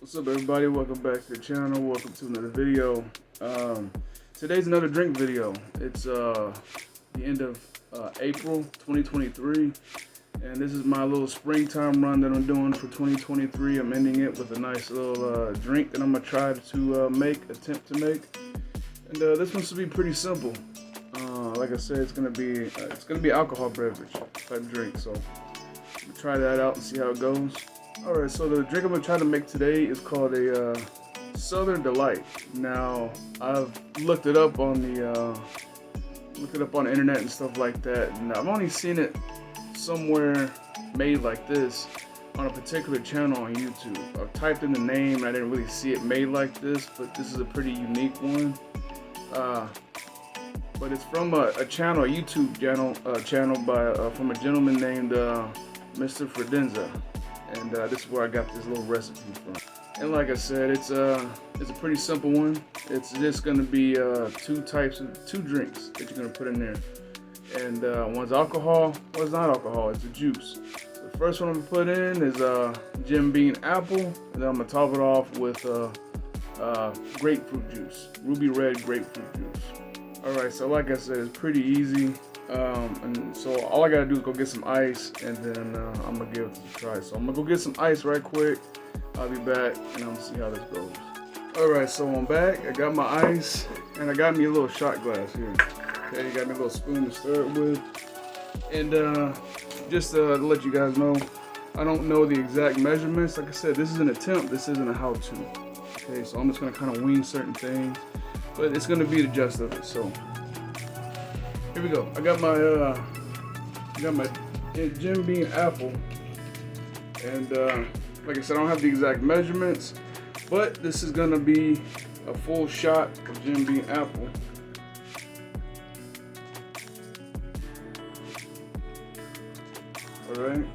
What's up, everybody? Welcome back to the channel. Welcome to another video. Today's another drink video. It's the end of April 2023, and this is my little springtime run that I'm doing for 2023. I'm ending it with a nice little drink that I'm gonna try to attempt to make. And this one's to be pretty simple. Like I said, it's gonna be alcohol beverage type drink. So I'm gonna try that out and see how it goes. Alright, so the drink I'm going to try to make today is called a Southern Delight. Now, I've looked it up on the internet and stuff like that, and I've only seen it somewhere made like this on a particular channel on YouTube. I've typed in the name and I didn't really see it made like this, but this is a pretty unique one. But it's from a YouTube channel from a gentleman named Mr.Fredenza. And this is where I got this little recipe from. And like I said, it's a pretty simple one. It's just gonna be two drinks that you're gonna put in there. And one's alcohol, one's not alcohol, it's a juice. So the first one I'm gonna put in is Jim Beam apple, and then I'm gonna top it off with grapefruit juice, ruby red grapefruit juice. Alright, so like I said, it's pretty easy. And so all I gotta do is go get some ice, and then I'm gonna give it a try. So I'm gonna go get some ice right quick. I'll be back, and I'm gonna see how this goes. Alright, so I'm back. I got my ice, and I got me a little shot glass here. Okay, got me a little spoon to stir it with. And just to let you guys know, I don't know the exact measurements. Like I said, this is an attempt. This isn't a how-to. Okay, so I'm just gonna kind of wing certain things, but it's gonna be the gist of it. So here we go. I got my Jim Beam apple, and like I said, I don't have the exact measurements, but this is gonna be a full shot of Jim Beam apple. All right,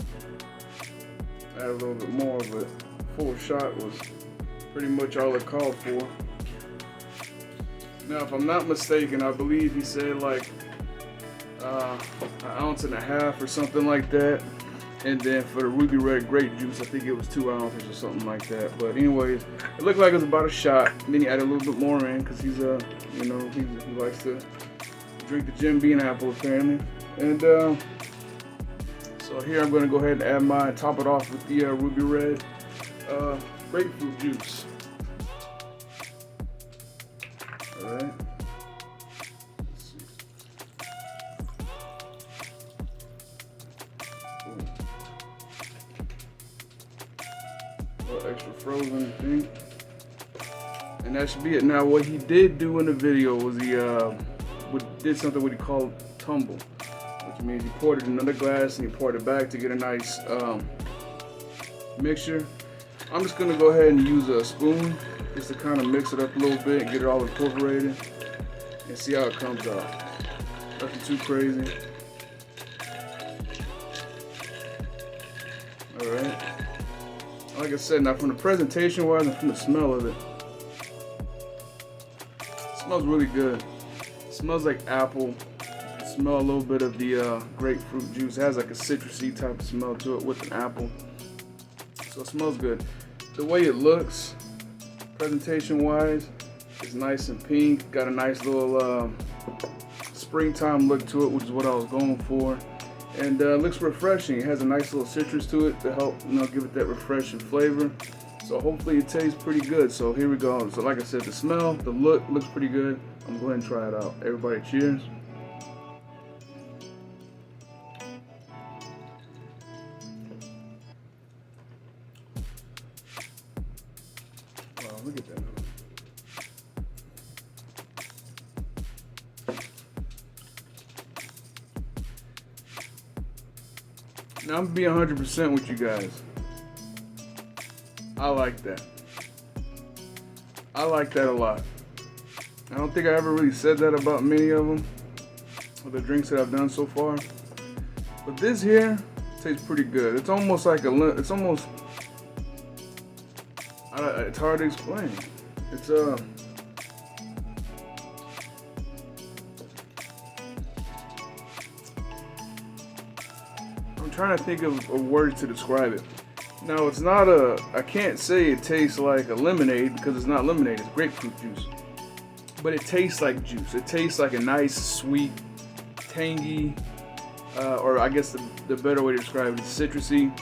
add a little bit more, but full shot was pretty much all it called for. Now, if I'm not mistaken, I believe he said like an ounce and a half or something like that. And then for the ruby red grape juice, I think it was 2 ounces or something like that. But anyways, it looked like it was about a shot. And then he added a little bit more in because he's he likes to drink the Jim Beam apple apparently. And so here I'm going to go ahead and add mine, top it off with the ruby red grapefruit juice. All right. Extra frozen thing, and that should be it. Now, what he did do in the video was he did something what he called tumble, which means he poured it in another glass and he poured it back to get a nice mixture. I'm just gonna go ahead and use a spoon just to kind of mix it up a little bit and get it all incorporated and see how it comes out. Nothing too crazy. All right. Like I said, now from the presentation wise and from the smell of it smells really good. It smells like apple. You can smell a little bit of the grapefruit juice. It has like a citrusy type of smell to it with an apple. So it smells good. The way it looks, presentation wise, is nice and pink. Got a nice little springtime look to it, which is what I was going for. And looks refreshing. It has a nice little citrus to it to help, give it that refreshing flavor. So hopefully it tastes pretty good. So here we go. So like I said, the smell, the look looks pretty good. I'm going to go ahead and try it out. Everybody, cheers. Wow, look at that. Now, I'm gonna be 100% with you guys. I like that. I like that a lot. I don't think I ever really said that about many of them, or the drinks that I've done so far. But this here tastes pretty good. It's almost like it's hard to explain. It's trying to think of a word to describe it. Now it's not I can't say it tastes like a lemonade because it's not lemonade, it's grapefruit juice. But it tastes like juice. It tastes like a nice, sweet, tangy, or I guess the better way to describe it is citrusy.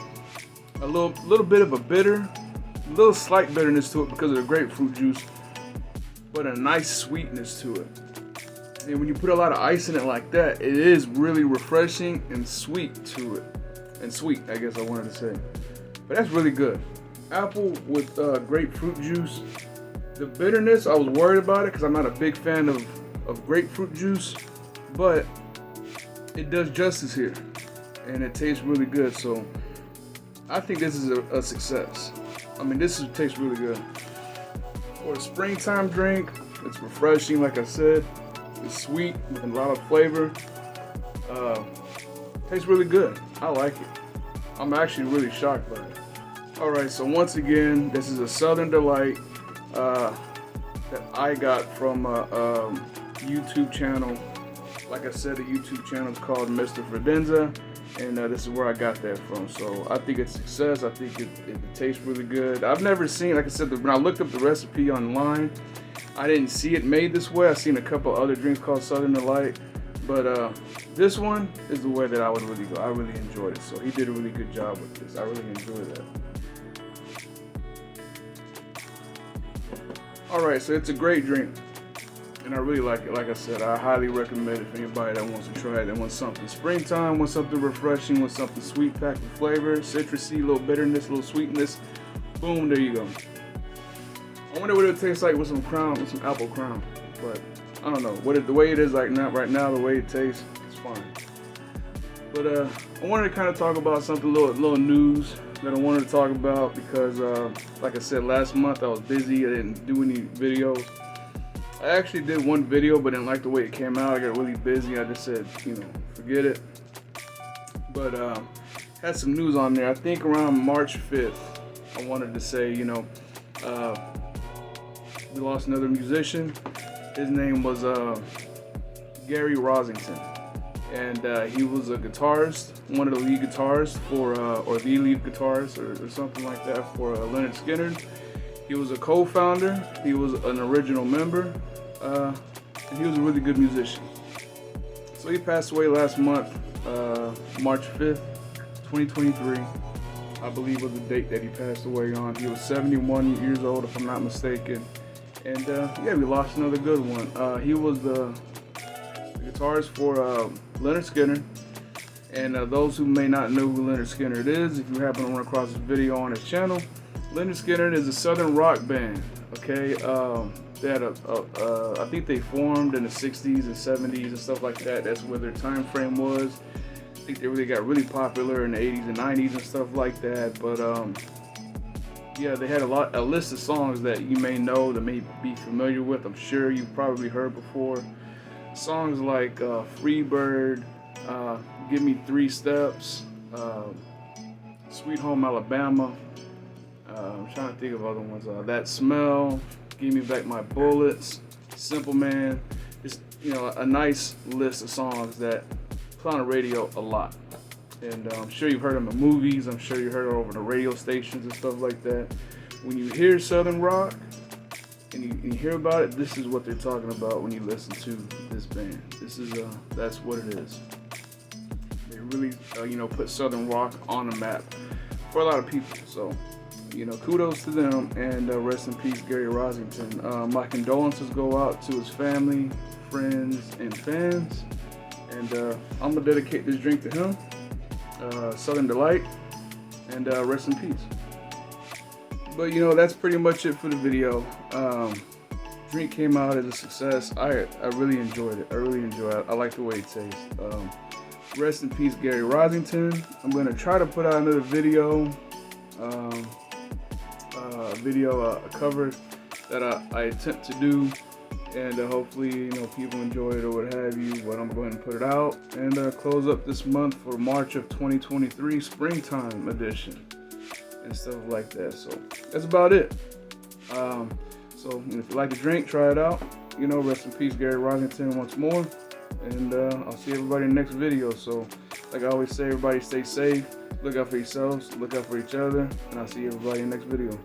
A little bit of a bitter, a little slight bitterness to it because of the grapefruit juice, but a nice sweetness to it. And when you put a lot of ice in it like that, it is really refreshing and sweet to it. And sweet, I guess I wanted to say. But that's really good. Apple with grapefruit juice. The bitterness, I was worried about it because I'm not a big fan of grapefruit juice, but it does justice here, and it tastes really good. So I think this is a success. I mean, tastes really good. For a springtime drink, it's refreshing, like I said. It's sweet with a lot of flavor. Tastes really good. I like it. I'm actually really shocked by it. Alright, so once again, this is a Southern Delight that I got from a YouTube channel. Like I said, the YouTube channel is called Mr.Fredenza, and this is where I got that from. So I think it's a success. I think it tastes really good. I've never seen, like I said, when I looked up the recipe online, I didn't see it made this way. I've seen a couple other drinks called Southern Delight, but this one is the way that I would really go. I really enjoyed it. So he did a really good job with this. I really enjoyed that. Alright, so it's a great drink, and I really like it. Like I said, I highly recommend it for anybody that wants to try it, that wants something springtime, wants something refreshing, wants something sweet, packed with flavor, citrusy, a little bitterness, a little sweetness. Boom, there you go. I wonder what it would taste like with some apple crown, but I don't know. The way it is like right now, the way it tastes, it's fine. But I wanted to kind of talk about something, little news that I wanted to talk about because, like I said, last month I was busy. I didn't do any videos. I actually did one video, but didn't like the way it came out. I got really busy. I just said, forget it. But had some news on there. I think around March 5th, I wanted to say, we lost another musician. His name was Gary Rossington. And he was a guitarist, one of the lead guitarists or the lead guitarist or something like that for Leonard Skinner. He was a co-founder, he was an original member, and he was a really good musician. So he passed away last month, March 5th, 2023, I believe was the date that he passed away on. He was 71 years old, if I'm not mistaken. And yeah, we lost another good one. He was the guitarist for Leonard Skinner, and those who may not know who Leonard Skinner is, if you happen to run across this video on his channel, Leonard Skinner is a southern rock band. Okay, they had I think they formed in the 60s and 70s and stuff like that. That's where their time frame was. I think they really got really popular in the 80s and 90s and stuff like that. But yeah, they had a list of songs that you may know, that may be familiar with. I'm sure you've probably heard before. Songs like Free Bird, Give Me 3 Steps, Sweet Home Alabama. I'm trying to think of other ones. That Smell, Give Me Back My Bullets, Simple Man. It's a nice list of songs that play on the radio a lot. And I'm sure you've heard them in movies. I'm sure you heard them over the radio stations and stuff like that. When you hear Southern rock, and you hear about it, this is what they're talking about when you listen to this band. This is that's what it is. They really put Southern rock on the map for a lot of people. So kudos to them, and rest in peace, Gary Rossington. My condolences go out to his family, friends, and fans. And I'm gonna dedicate this drink to him, Southern Delight, and rest in peace. But that's pretty much it for the video. Drink came out as a success. I really enjoyed it. I like the way it tastes. Rest in peace, Gary Rossington. I'm gonna try to put out another video, a cover that I attempt to do, and hopefully people enjoy it or what have you. But I'm going to put it out and close up this month for March of 2023 springtime edition and stuff like that. So that's about it. So if you like the drink, try it out. Rest in peace, Gary Rossington, once more. And I'll see everybody in the next video. So like I always say, everybody stay safe, Look out for yourselves, look out for each other, and I'll see everybody in the next video.